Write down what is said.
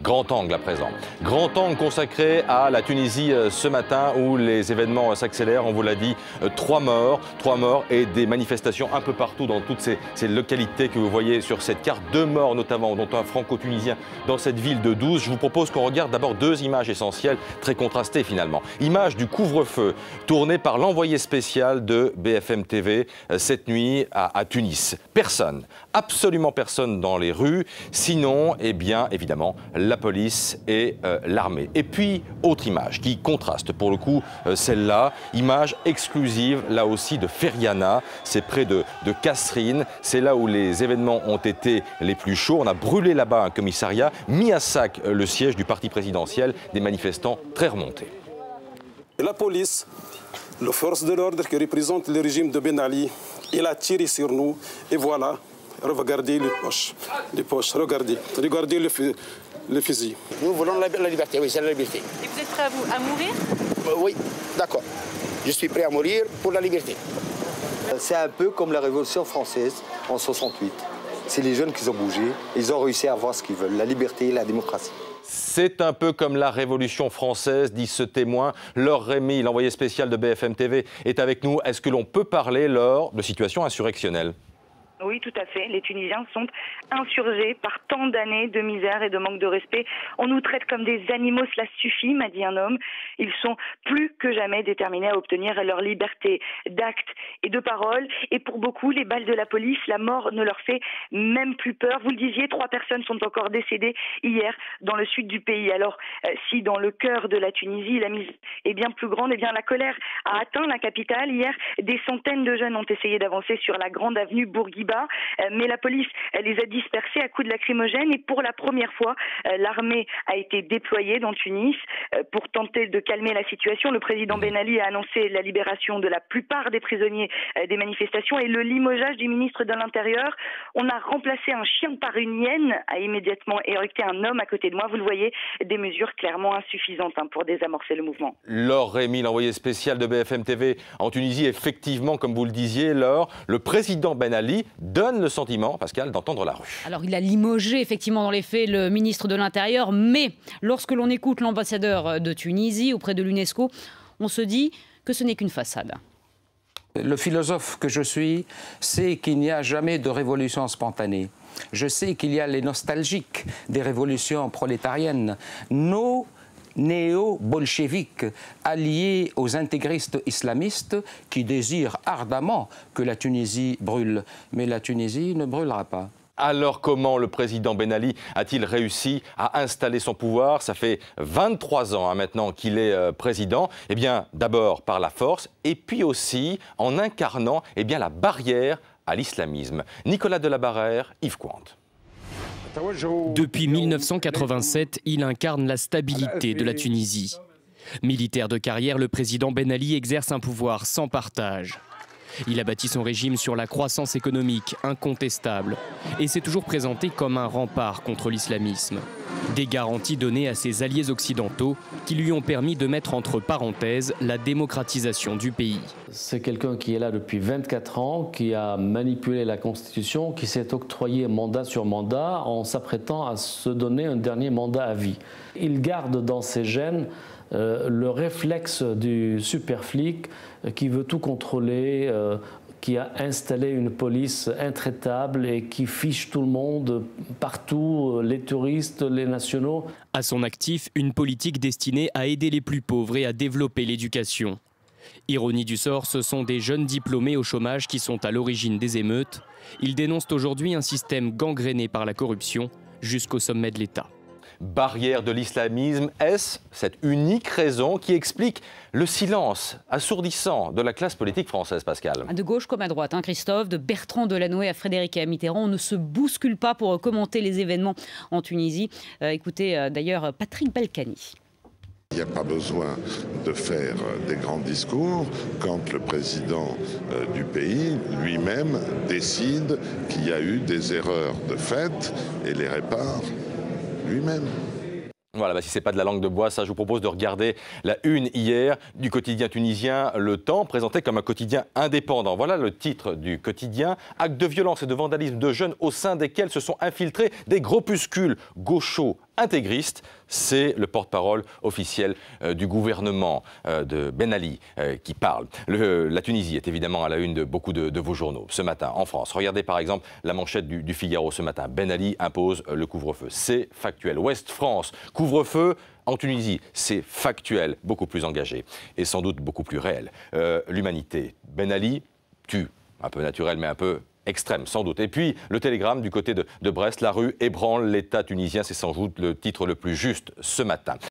Grand angle à présent. Grand angle consacré à la Tunisie ce matin où les événements s'accélèrent. On vous l'a dit, 3 morts et des manifestations un peu partout dans toutes ces localités que vous voyez sur cette carte. 2 morts notamment, dont un franco-tunisien dans cette ville de 12. Je vous propose qu'on regarde d'abord 2 images essentielles, très contrastées finalement. Image du couvre-feu tournée par l'envoyé spécial de BFM TV cette nuit à Tunis. Personne, absolument personne dans les rues, sinon, eh bien, évidemment, la police et l'armée. Et puis, autre image qui contraste pour le coup celle-là, image exclusive là aussi de Feriana, c'est près de Kasserine, c'est là où les événements ont été les plus chauds. On a brûlé là-bas un commissariat, mis à sac le siège du parti présidentiel, des manifestants très remontés. La police, les forces de l'ordre qui représentent le régime de Ben Ali, il a tiré sur nous et voilà, regardez les poches, regardez le fusil. Nous voulons la liberté, oui, c'est la liberté. Et vous êtes prêt à mourir? Oui, d'accord. Je suis prêt à mourir pour la liberté. C'est un peu comme la Révolution française en 68. C'est les jeunes qui ont bougé, ils ont réussi à avoir ce qu'ils veulent, la liberté et la démocratie. C'est un peu comme la Révolution française, dit ce témoin. Laure Rémy, l'envoyé spécial de BFM TV, est avec nous. Est-ce que l'on peut parler, Laure, de situation insurrectionnelle ? Oui, tout à fait. Les Tunisiens sont insurgés par tant d'années de misère et de manque de respect. On nous traite comme des animaux, cela suffit, m'a dit un homme. Ils sont plus que jamais déterminés à obtenir leur liberté d'acte et de parole. Et pour beaucoup, les balles de la police, la mort ne leur fait même plus peur. Vous le disiez, 3 personnes sont encore décédées hier dans le sud du pays. Alors, si dans le cœur de la Tunisie, la misère est bien plus grande, eh bien la colère a atteint la capitale. Hier, des centaines de jeunes ont essayé d'avancer sur la grande avenue Bourguiba. Mais la police les a dispersés à coups de lacrymogènes et pour la première fois, l'armée a été déployée dans Tunis pour tenter de calmer la situation. Le président Ben Ali a annoncé la libération de la plupart des prisonniers des manifestations et le limogeage du ministre de l'Intérieur. On a remplacé un chien par une hyène, a immédiatement éructé un homme à côté de moi. Vous le voyez, des mesures clairement insuffisantes pour désamorcer le mouvement. Laure Rémy, l'envoyé spécial de BFM TV en Tunisie, effectivement, comme vous le disiez, Laure, le président Ben Ali donne le sentiment, Pascal, d'entendre la rue. Alors, il a limogé effectivement dans les faits le ministre de l'Intérieur, mais lorsque l'on écoute l'ambassadeur de Tunisie auprès de l'UNESCO, on se dit que ce n'est qu'une façade. Le philosophe que je suis sait qu'il n'y a jamais de révolution spontanée. Je sais qu'il y a les nostalgiques des révolutions prolétariennes. Nos néo-bolcheviques alliés aux intégristes islamistes qui désirent ardemment que la Tunisie brûle. Mais la Tunisie ne brûlera pas. Alors comment le président Ben Ali a-t-il réussi à installer son pouvoir? Ça fait 23 ans maintenant qu'il est président. Eh bien, d'abord par la force et puis aussi en incarnant la barrière à l'islamisme. Nicolas Delabarrère, Yves Quandt. Depuis 1987, il incarne la stabilité de la Tunisie. Militaire de carrière, le président Ben Ali exerce un pouvoir sans partage. Il a bâti son régime sur la croissance économique incontestable et s'est toujours présenté comme un rempart contre l'islamisme. Des garanties données à ses alliés occidentaux qui lui ont permis de mettre entre parenthèses la démocratisation du pays. C'est quelqu'un qui est là depuis 24 ans, qui a manipulé la Constitution, qui s'est octroyé mandat sur mandat en s'apprêtant à se donner un dernier mandat à vie. Il garde dans ses gènes le réflexe du super flic qui veut tout contrôler, qui a installé une police intraitable et qui fiche tout le monde partout, les touristes, les nationaux. À son actif, une politique destinée à aider les plus pauvres et à développer l'éducation. Ironie du sort, ce sont des jeunes diplômés au chômage qui sont à l'origine des émeutes. Ils dénoncent aujourd'hui un système gangréné par la corruption jusqu'au sommet de l'État. Barrière de l'islamisme, est-ce cette unique raison qui explique le silence assourdissant de la classe politique française, Pascal? De gauche comme à droite, Christophe, de Bertrand Delanoë à Frédéric Mitterrand, on ne se bouscule pas pour commenter les événements en Tunisie. Écoutez d'ailleurs Patrick Balkany. Il n'y a pas besoin de faire des grands discours quand le président du pays lui-même décide qu'il y a eu des erreurs de fait et les répare lui-même. Voilà, si ce n'est pas de la langue de bois, ça, je vous propose de regarder la une hier du quotidien tunisien Le Temps, présenté comme un quotidien indépendant. Voilà le titre du quotidien. Actes de violence et de vandalisme de jeunes au sein desquels se sont infiltrés des groupuscules gauchos intégriste. C'est le porte-parole officiel du gouvernement de Ben Ali qui parle. La Tunisie est évidemment à la une de beaucoup de vos journaux ce matin en France. Regardez par exemple la manchette du Figaro ce matin. Ben Ali impose le couvre-feu. C'est factuel. Ouest France, couvre-feu. En Tunisie, c'est factuel, beaucoup plus engagé et sans doute beaucoup plus réel. L'humanité. Ben Ali tue. Un peu naturel, mais un peu extrême, sans doute. Et puis, le télégramme du côté de Brest, la rue ébranle l'État tunisien, c'est sans doute le titre le plus juste ce matin.